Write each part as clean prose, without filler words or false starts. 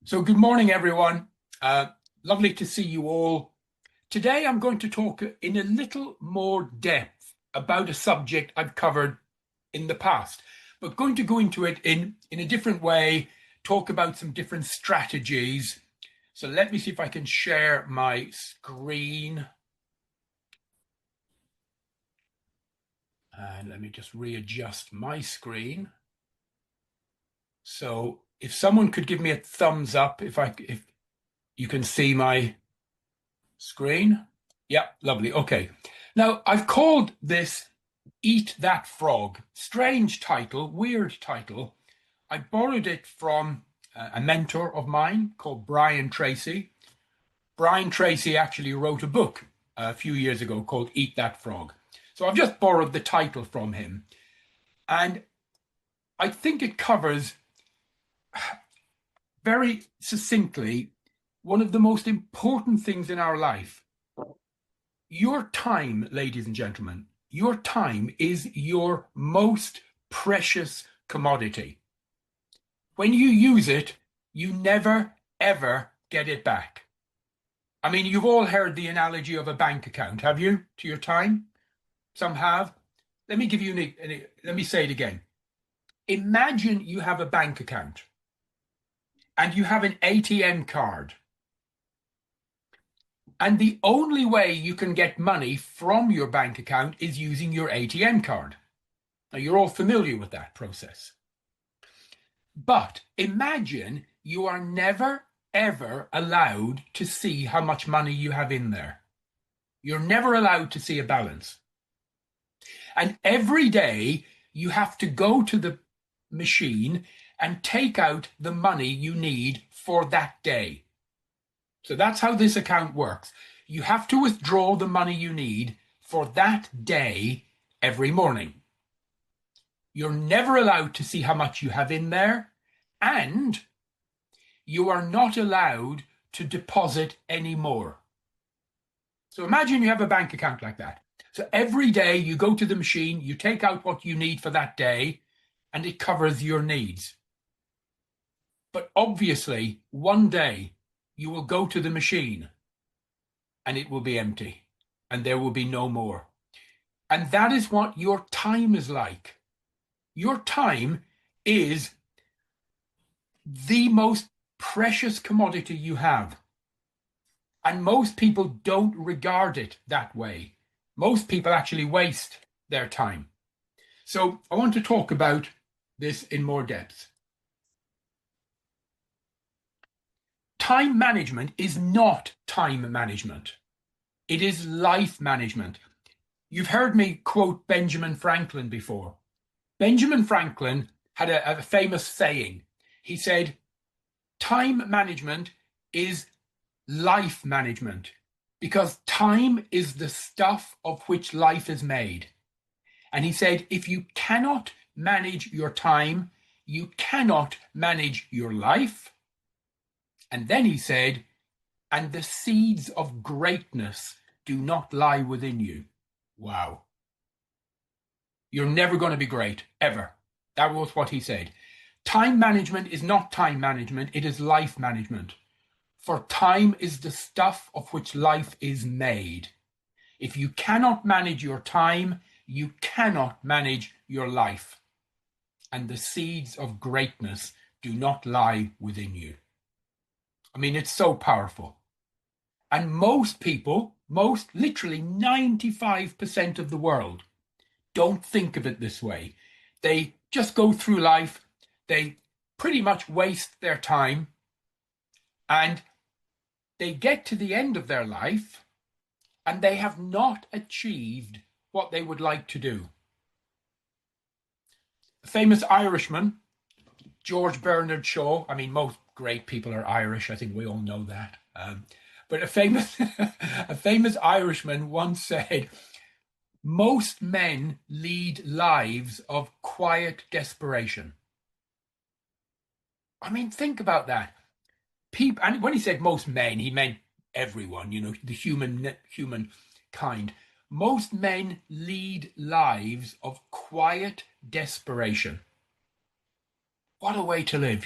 So good morning, everyone. Lovely to see you all. Today, I'm going to talk in a little more depth about a subject I've covered in the past, but going to go into it in a different way, talk about some different strategies. So let me see if I can share my screen. And let me just readjust my screen. So if someone could give me a thumbs up if you can see my screen. Yeah, lovely. Okay. Now, I've called this Eat That Frog. Strange title, weird title. I borrowed it from a mentor of mine called Brian Tracy. Brian Tracy actually wrote a book a few years ago called Eat That Frog. So I've just borrowed the title from him. And I think it covers very succinctly one of the most important things in our life. Your time, ladies and gentlemen, your time is your most precious commodity. When you use it, you never, ever get it back. I mean, you've all heard the analogy of a bank account, have you, to your time? Some have. Let me give you let me say it again. Imagine you have a bank account and you have an ATM card. And the only way you can get money from your bank account is using your ATM card. Now, you're all familiar with that process. But imagine you are never, ever allowed to see how much money you have in there. You're never allowed to see a balance. And every day you have to go to the machine and take out the money you need for that day. So that's how this account works. You have to withdraw the money you need for that day every morning. You're never allowed to see how much you have in there, and you are not allowed to deposit any more. So imagine you have a bank account like that. So every day you go to the machine, you take out what you need for that day, and it covers your needs. But obviously, one day you will go to the machine and it will be empty and there will be no more. And that is what your time is like. Your time is the most precious commodity you have. And most people don't regard it that way. Most people actually waste their time. So I want to talk about this in more depth. Time management is not time management. It is life management. You've heard me quote Benjamin Franklin before. Benjamin Franklin had a famous saying. He said, time management is life management because time is the stuff of which life is made. And he said, if you cannot manage your time, you cannot manage your life. And then he said, and the seeds of greatness do not lie within you. Wow. You're never going to be great, ever. That was what he said. Time management is not time management, it is life management. For time is the stuff of which life is made. If you cannot manage your time, you cannot manage your life. And the seeds of greatness do not lie within you. I mean, it's so powerful. And most people, literally 95% of the world, don't think of it this way. They just go through life, they pretty much waste their time, and they get to the end of their life and they have not achieved what they would like to do. A famous Irishman, George Bernard Shaw, I mean, most great people are Irish, I think we all know that. But a famous, a famous Irishman once said, most men lead lives of quiet desperation. I mean, think about that. People, and when he said most men, he meant everyone, the human kind. Most men lead lives of quiet desperation. What a way to live,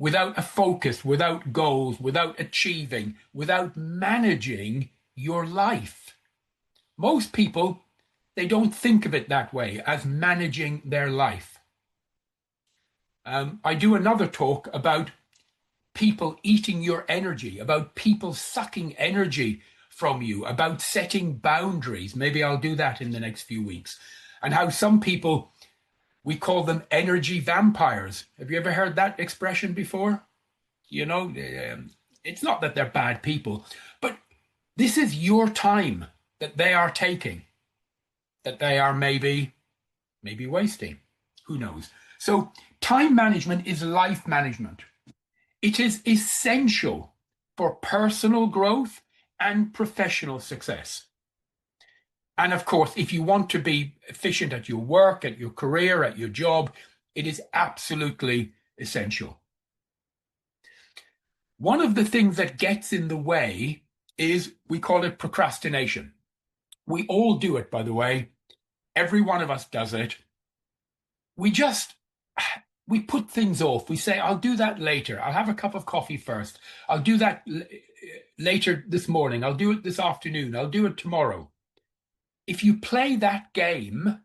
without a focus, without goals, without achieving, without managing your life. Most people, they don't think of it that way, as managing their life. I do another talk about people eating your energy, about people sucking energy from you, about setting boundaries. Maybe I'll do that in the next few weeks. And how some people, we call them energy vampires. Have you ever heard that expression before? You know, it's not that they're bad people, but this is your time that they are taking, that they are maybe wasting. Who knows? So time management is life management. It is essential for personal growth and professional success. And of course, if you want to be efficient at your work, at your career, at your job, it is absolutely essential. One of the things that gets in the way is, we call it procrastination. We all do it, by the way. Every one of us does it. We put things off. We say, I'll do that later. I'll have a cup of coffee first. I'll do that later this morning. I'll do it this afternoon. I'll do it tomorrow. If you play that game,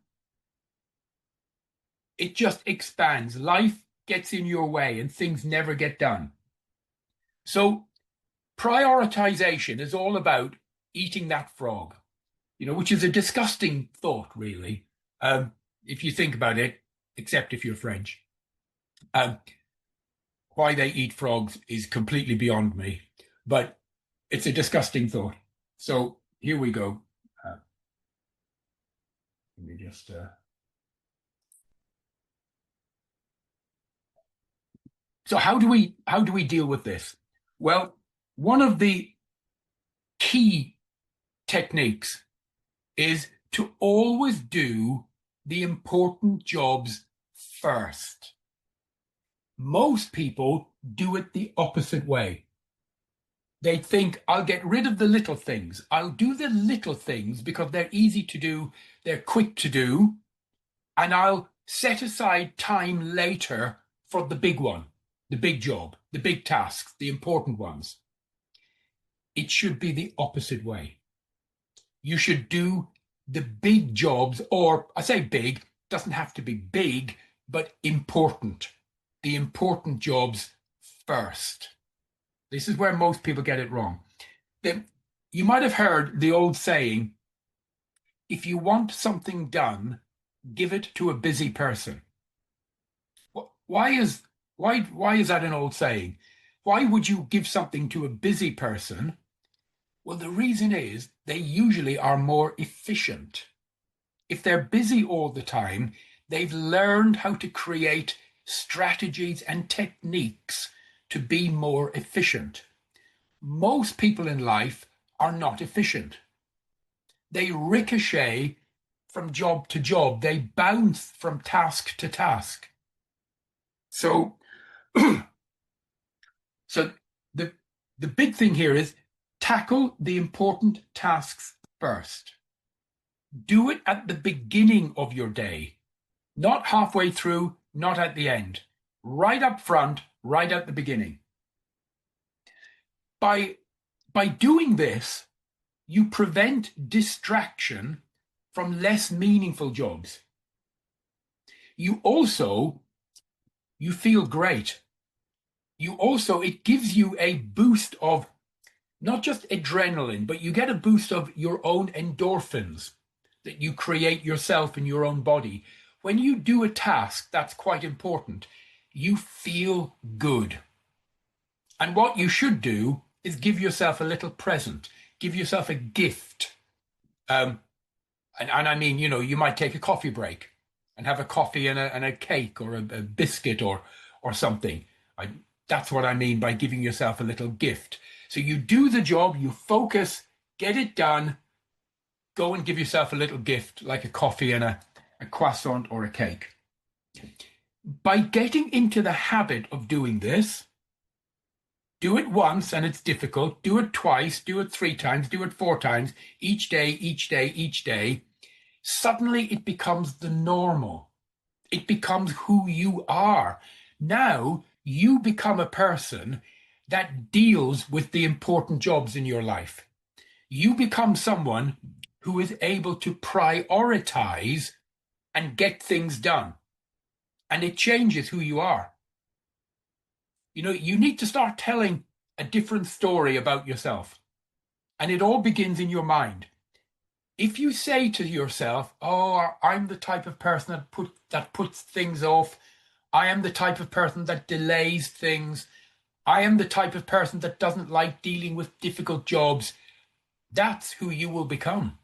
it just expands. Life gets in your way and things never get done. So prioritization is all about eating that frog, which is a disgusting thought, really, if you think about it, except if you're French. Why they eat frogs is completely beyond me, but it's a disgusting thought. So here we go. Let me just... So how do we deal with this? Well, one of the key techniques is to always do the important jobs first. Most people do it the opposite way. They think, I'll get rid of the little things. I'll do the little things because they're easy to do, they're quick to do, and I'll set aside time later for the big one, the big job, the big tasks, the important ones. It should be the opposite way. You should do the big jobs, or I say big, doesn't have to be big, but important. The important jobs first. This is where most people get it wrong. You might have heard the old saying, if you want something done, give it to a busy person. Why is that an old saying? Why would you give something to a busy person? Well, the reason is they usually are more efficient. If they're busy all the time, they've learned how to create strategies and techniques to be more efficient. Most people in life are not efficient. They ricochet from job to job. They bounce from task to task. So the big thing here is tackle the important tasks first. Do it at the beginning of your day, not halfway through, not at the end. Right up front, right at the beginning. By doing this, you prevent distraction from less meaningful jobs. You feel great. It gives you a boost of not just adrenaline, but you get a boost of your own endorphins that you create yourself in your own body. When you do a task that's quite important, you feel good. And what you should do is give yourself a little present, give yourself a gift. And I mean, you might take a coffee break and have a coffee and a cake or a biscuit or something. That's what I mean by giving yourself a little gift. So you do the job, you focus, get it done, go and give yourself a little gift like a coffee and a croissant or a cake. By getting into the habit of doing this, do it once and it's difficult, do it twice, do it 3 times, do it 4 times, each day, suddenly it becomes the normal. It becomes who you are. Now you become a person that deals with the important jobs in your life. You become someone who is able to prioritize and get things done. And it changes who you are. You know, you need to start telling a different story about yourself. And it all begins in your mind. If you say to yourself, "Oh, I'm the type of person that puts things off. I am the type of person that delays things. I am the type of person that doesn't like dealing with difficult jobs," that's who you will become.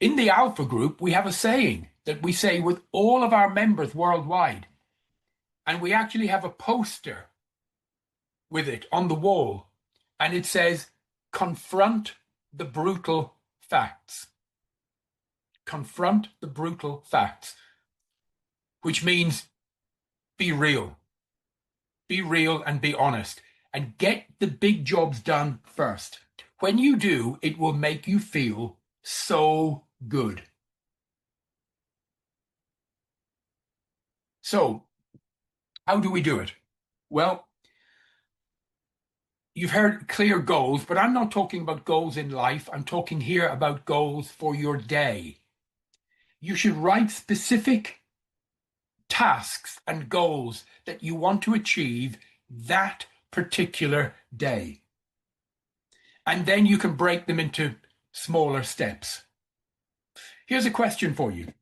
In the Alpha Group, we have a saying that we say with all of our members worldwide. And we actually have a poster with it on the wall. And it says, "Confront the brutal facts." Confront the brutal facts, which means be real. Be real and be honest. And get the big jobs done first. When you do, it will make you feel so good. So, how do we do it? Well, you've heard clear goals, but I'm not talking about goals in life. I'm talking here about goals for your day. You should write specific tasks and goals that you want to achieve that particular day. And then you can break them into smaller steps. Here's a question for you.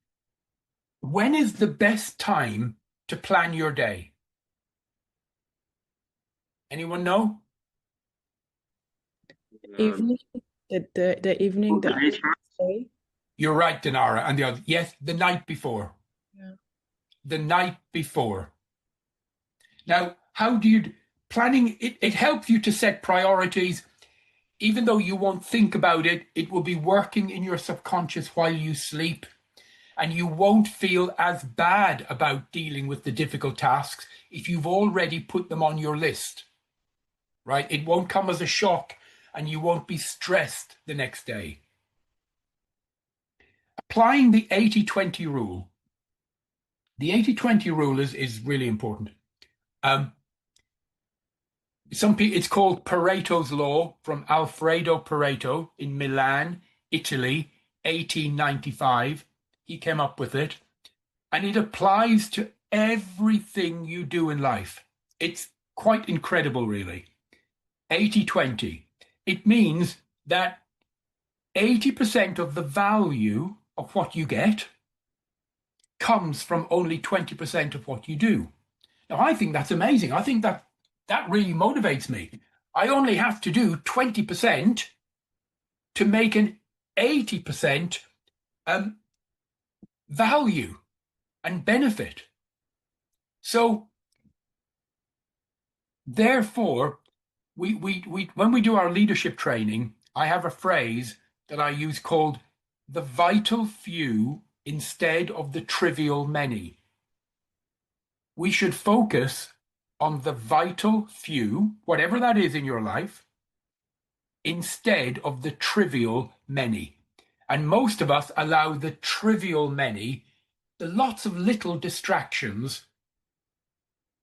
When is the best time to plan your day? Anyone know? Evening, the evening, the day. You're right, Dinara. And the other, yes, the night before. Yeah. The night before. Now, how do you planning? It helps you to set priorities. Even though you won't think about it, it will be working in your subconscious while you sleep. And you won't feel as bad about dealing with the difficult tasks if you've already put them on your list. Right? It won't come as a shock and you won't be stressed the next day. Applying the 80-20 rule. The 80-20 rule is really important. It's called Pareto's Law from Alfredo Pareto in Milan, Italy, 1895. He came up with it. And it applies to everything you do in life. It's quite incredible, really. 80-20. It means that 80% of the value of what you get comes from only 20% of what you do. Now, I think that's amazing. I think that really motivates me. I only have to do 20% to make an 80% value and benefit. So, therefore, when we do our leadership training, I have a phrase that I use called the vital few instead of the trivial many. We should focus on the vital few, whatever that is in your life, instead of the trivial many. And most of us allow the trivial many, the lots of little distractions,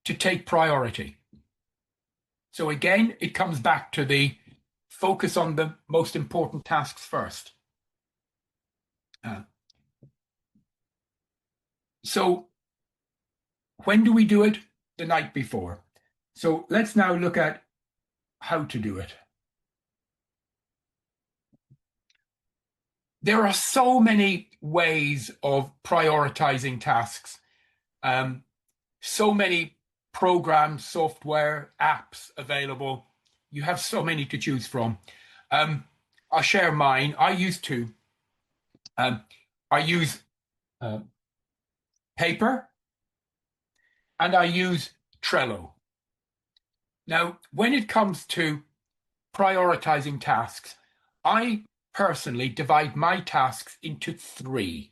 to take priority. So again, it comes back to the focus on the most important tasks first. So when do we do it? The night before. So let's now look at how to do it. There are so many ways of prioritizing tasks. So many programs, software, apps available. You have so many to choose from. I'll share mine. I use two. I use paper and I use Trello. Now, when it comes to prioritizing tasks, I personally divide my tasks into 3.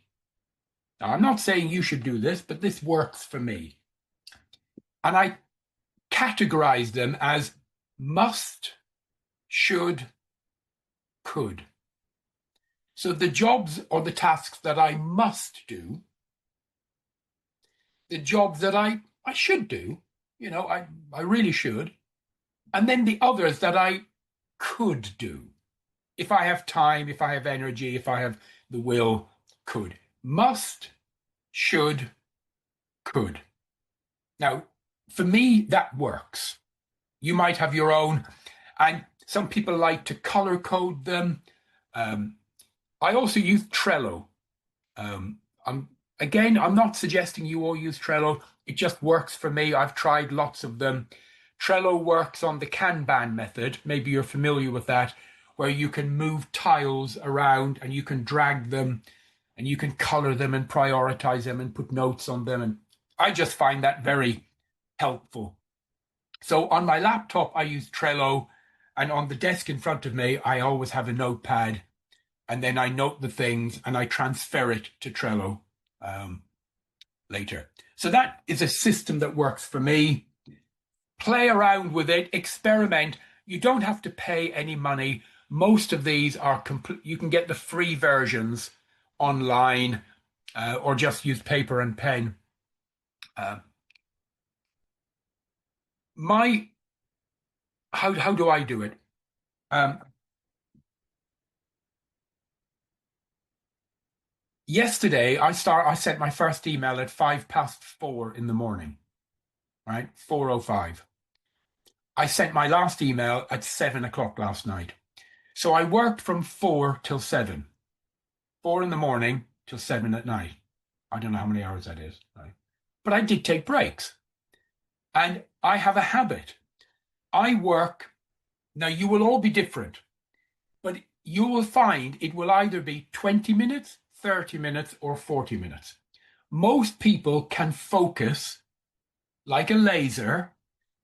Now, I'm not saying you should do this, but this works for me. And I categorize them as must, should, could. So the jobs or the tasks that I must do, the jobs that I I should do, I really should. And then the others that I could do. If I have time, if I have energy, if I have the will, could. Must, should, could. Now, for me, that works. You might have your own, and some people like to color code them. I also use Trello. Um, I'm not suggesting you all use Trello. It just works for me. I've tried lots of them. Trello works on the Kanban method. Maybe you're familiar with that, where you can move tiles around and you can drag them and you can color them and prioritize them and put notes on them. And I just find that very helpful. So on my laptop, I use Trello, and on the desk in front of me, I always have a notepad, and then I note the things and I transfer it to Trello later. So that is a system that works for me. Play around with it, experiment. You don't have to pay any money. Most of these are complete. You can get the free versions online, or just use paper and pen. How do I do it? Yesterday, I sent my first email at 4:05 in the morning, right? 4:05. I sent my last email at 7 o'clock last night. So I worked from 4 till 7, 4 in the morning till 7 at night. I don't know how many hours that is, right? But I did take breaks. And I have a habit. I work, now you will all be different, but you will find it will either be 20 minutes, 30 minutes, or 40 minutes. Most people can focus like a laser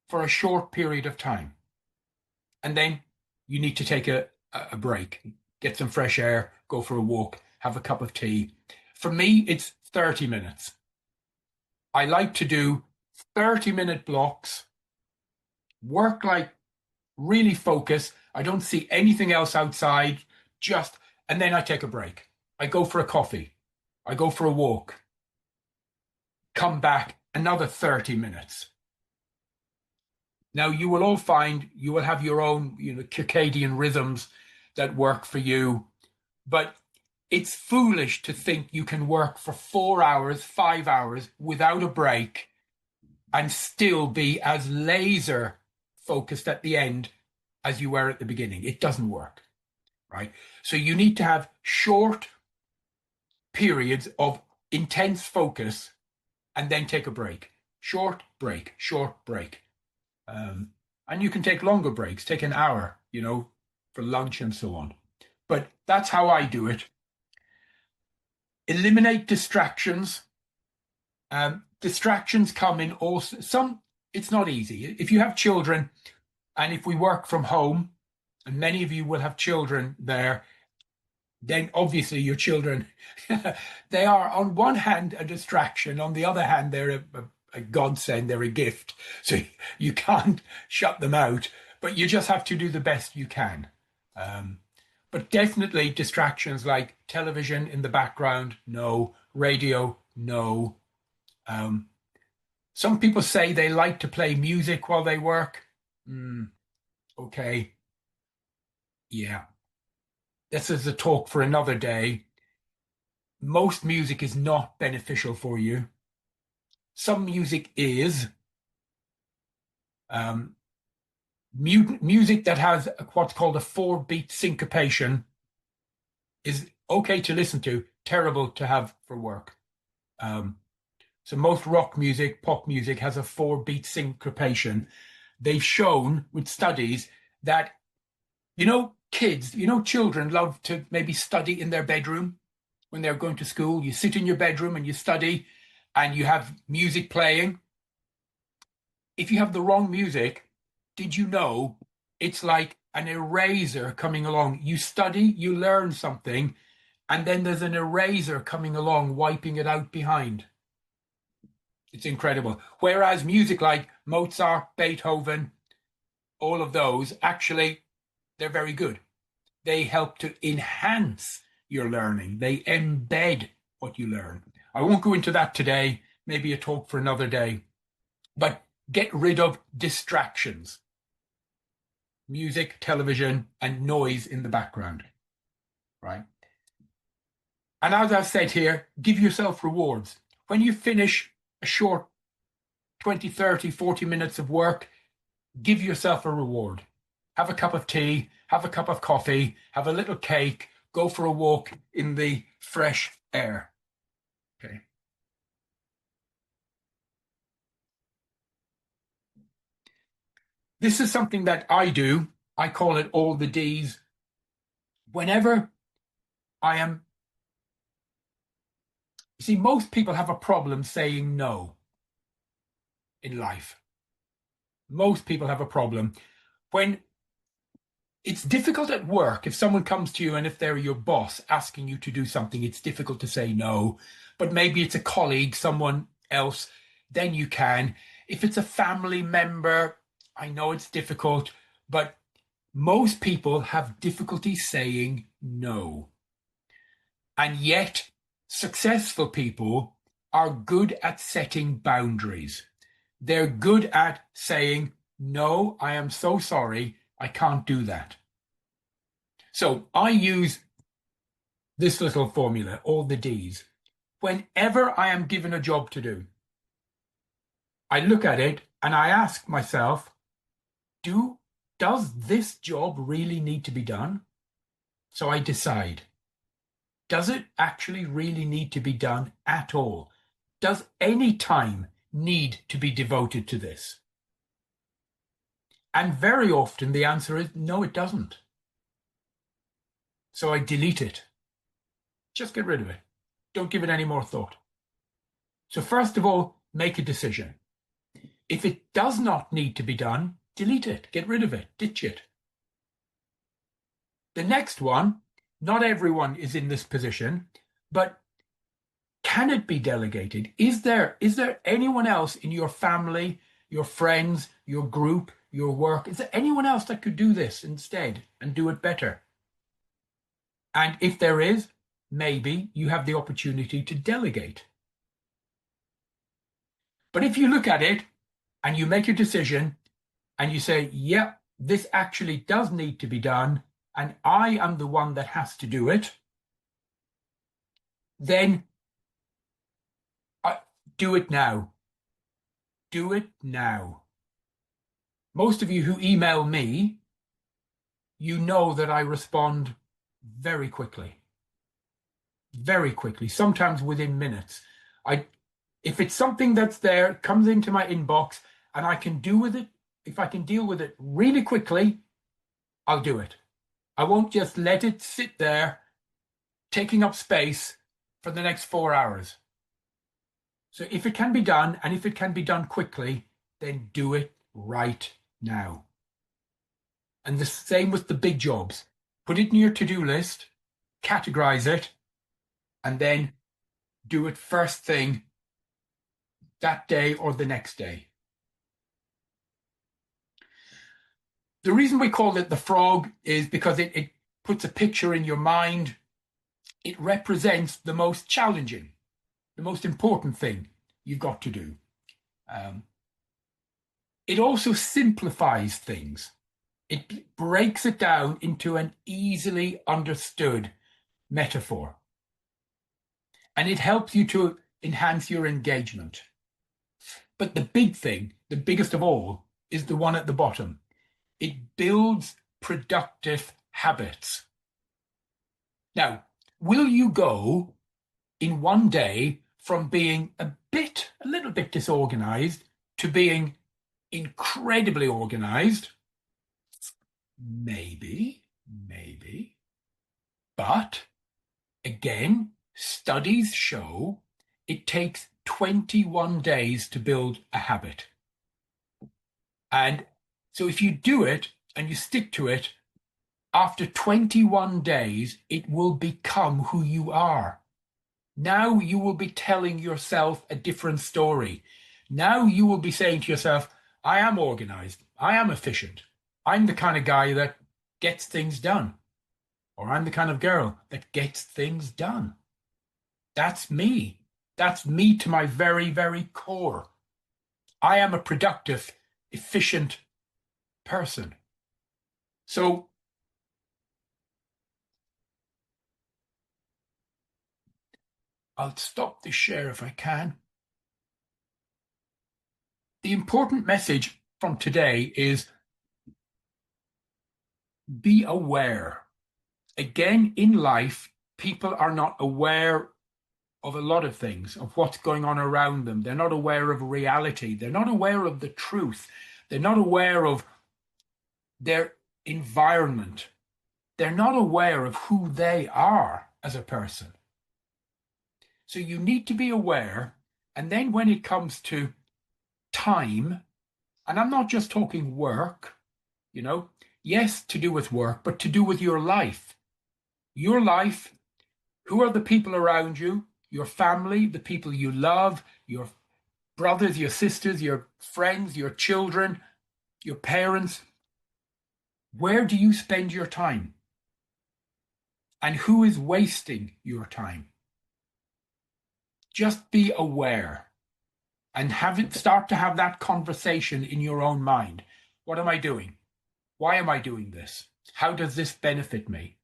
for a short period of time. And then you need to take a break, get some fresh air, go for a walk, have a cup of tea. For me, it's 30 minutes. I like to do 30-minute blocks, work like really focus. I don't see anything else outside, and then I take a break. I go for a coffee. I go for a walk. Come back, another 30 minutes. Now you will all find you will have your own, circadian rhythms that work for you, but it's foolish to think you can work for 4 hours, 5 hours without a break and still be as laser focused at the end as you were at the beginning. It doesn't work, right? So you need to have short periods of intense focus and then take a break. Short break, short break. And you can take longer breaks, take an hour, for lunch and so on. But that's how I do it. Eliminate distractions. Distractions come in it's not easy. If you have children, and if we work from home, and many of you will have children there, then obviously your children, they are on one hand a distraction, on the other hand, they're a godsend, they're a gift. So you can't shut them out, but you just have to do the best you can. But definitely distractions like television in the background, no. Radio, no. Some people say they like to play music while they work. Okay. Yeah. This is a talk for another day. Most music is not beneficial for you. Some music is. Music that has what's called a 4-beat syncopation is okay to listen to, terrible to have for work. So most rock music, pop music has a 4-beat syncopation. They've shown with studies that, kids, children love to maybe study in their bedroom when they're going to school. You sit in your bedroom and you study and you have music playing. If you have the wrong music, did you know it's like an eraser coming along? You study, you learn something, and then there's an eraser coming along, wiping it out behind. It's incredible. Whereas music like Mozart, Beethoven, all of those, actually, they're very good. They help to enhance your learning. They embed what you learn. I won't go into that today, maybe a talk for another day. but get rid of distractions. Music, television, and noise in the background, right? And as I've said here, give yourself rewards. When you finish a short 20, 30, 40 minutes of work, give yourself a reward. Have a cup of tea, have a cup of coffee, have a little cake, go for a walk in the fresh air. Okay. This is something that I do. I call it all the D's. Whenever I am, you see, most people have a problem saying no in life. Most people have a problem. When it's difficult at work, if someone comes to you and if they're your boss asking you to do something, it's difficult to say no. But maybe it's a colleague, someone else, then you can. If it's a family member, I know it's difficult, but most people have difficulty saying no. And yet, successful people are good at setting boundaries. They're good at saying, no, I am so sorry, I can't do that. So I use this little formula, all the D's. Whenever I am given a job to do, I look at it and I ask myself, does this job really need to be done? So I decide, does it actually really need to be done at all? Does any time need to be devoted to this? And very often the answer is no, it doesn't. So I delete it. Just get rid of it. Don't give it any more thought. So first of all, make a decision. If it does not need to be done, delete it, get rid of it, ditch it. The next one, not everyone is in this position, but can it be delegated? Is there anyone else in your family, your friends, your group, your work? Is there anyone else that could do this instead and do it better? And if there is, maybe you have the opportunity to delegate. But if you look at it and you make a decision and you say, yeah, this actually does need to be done, and I am the one that has to do it, then do it now. Do it now. Most of you who email me, you know that I respond very quickly. Very quickly, sometimes within minutes. If it's something that's there, comes into my inbox, and I can do with it, if I can deal with it really quickly, I'll do it. I won't just let it sit there, taking up space for the next 4 hours. So if it can be done, and if it can be done quickly, then do it right now. And the same with the big jobs. Put it in your to-do list, categorize it, and then do it first thing that day or the next day. The reason we call it the frog is because it puts a picture in your mind. It represents the most challenging, the most important thing you've got to do. It also simplifies things. It breaks it down into an easily understood metaphor. And it helps you to enhance your engagement. But the big thing, the biggest of all, is the one at the bottom. It builds productive habits. Now, will you go in one day from being a little bit disorganized to being incredibly organized? Maybe. But again, studies show it takes 21 days to build a habit. And so if you do it and you stick to it, after 21 days, it will become who you are. Now you will be telling yourself a different story. Now you will be saying to yourself, I am organized. I am efficient. I'm the kind of guy that gets things done. Or I'm the kind of girl that gets things done. That's me. That's me to my very, very core. I am a productive, efficient person. So I'll stop the share if I can. The important message from today is be aware. Again, in life, people are not aware of a lot of things, of what's going on around them. They're not aware of reality. They're not aware of the truth. They're not aware of their environment. They're not aware of who they are as a person. So you need to be aware. And then when it comes to time, and I'm not just talking work, yes, to do with work, but to do with your life. Your life, who are the people around you, your family, the people you love, your brothers, your sisters, your friends, your children, your parents. Where do you spend your time? And who is wasting your time? Just be aware and start to have that conversation in your own mind. What am I doing? Why am I doing this? How does this benefit me?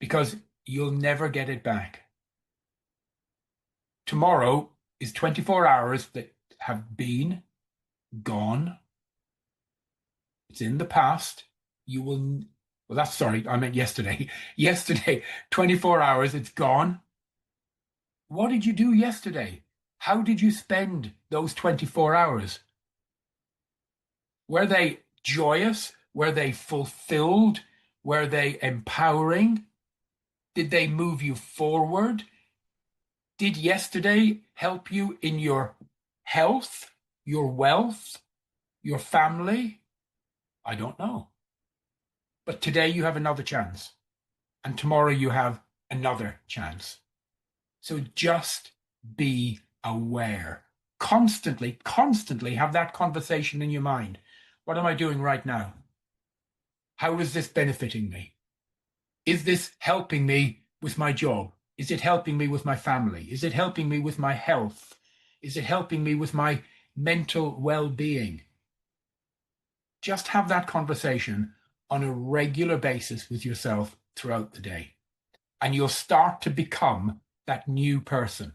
Because you'll never get it back. Tomorrow is 24 hours that have been, gone. It's in the past. You will, well, sorry, I meant yesterday. Yesterday, 24 hours, it's gone. What did you do yesterday? How did you spend those 24 hours? Were they joyous? Were they fulfilled? Were they empowering? Did they move you forward? Did yesterday help you in your health, your wealth, your family? I don't know. But today you have another chance. And tomorrow you have another chance. So just be aware. Constantly have that conversation in your mind. What am I doing right now? How is this benefiting me? Is this helping me with my job? Is it helping me with my family? Is it helping me with my health? Is it helping me with my mental well-being? Just have that conversation on a regular basis with yourself throughout the day. And you'll start to become that new person.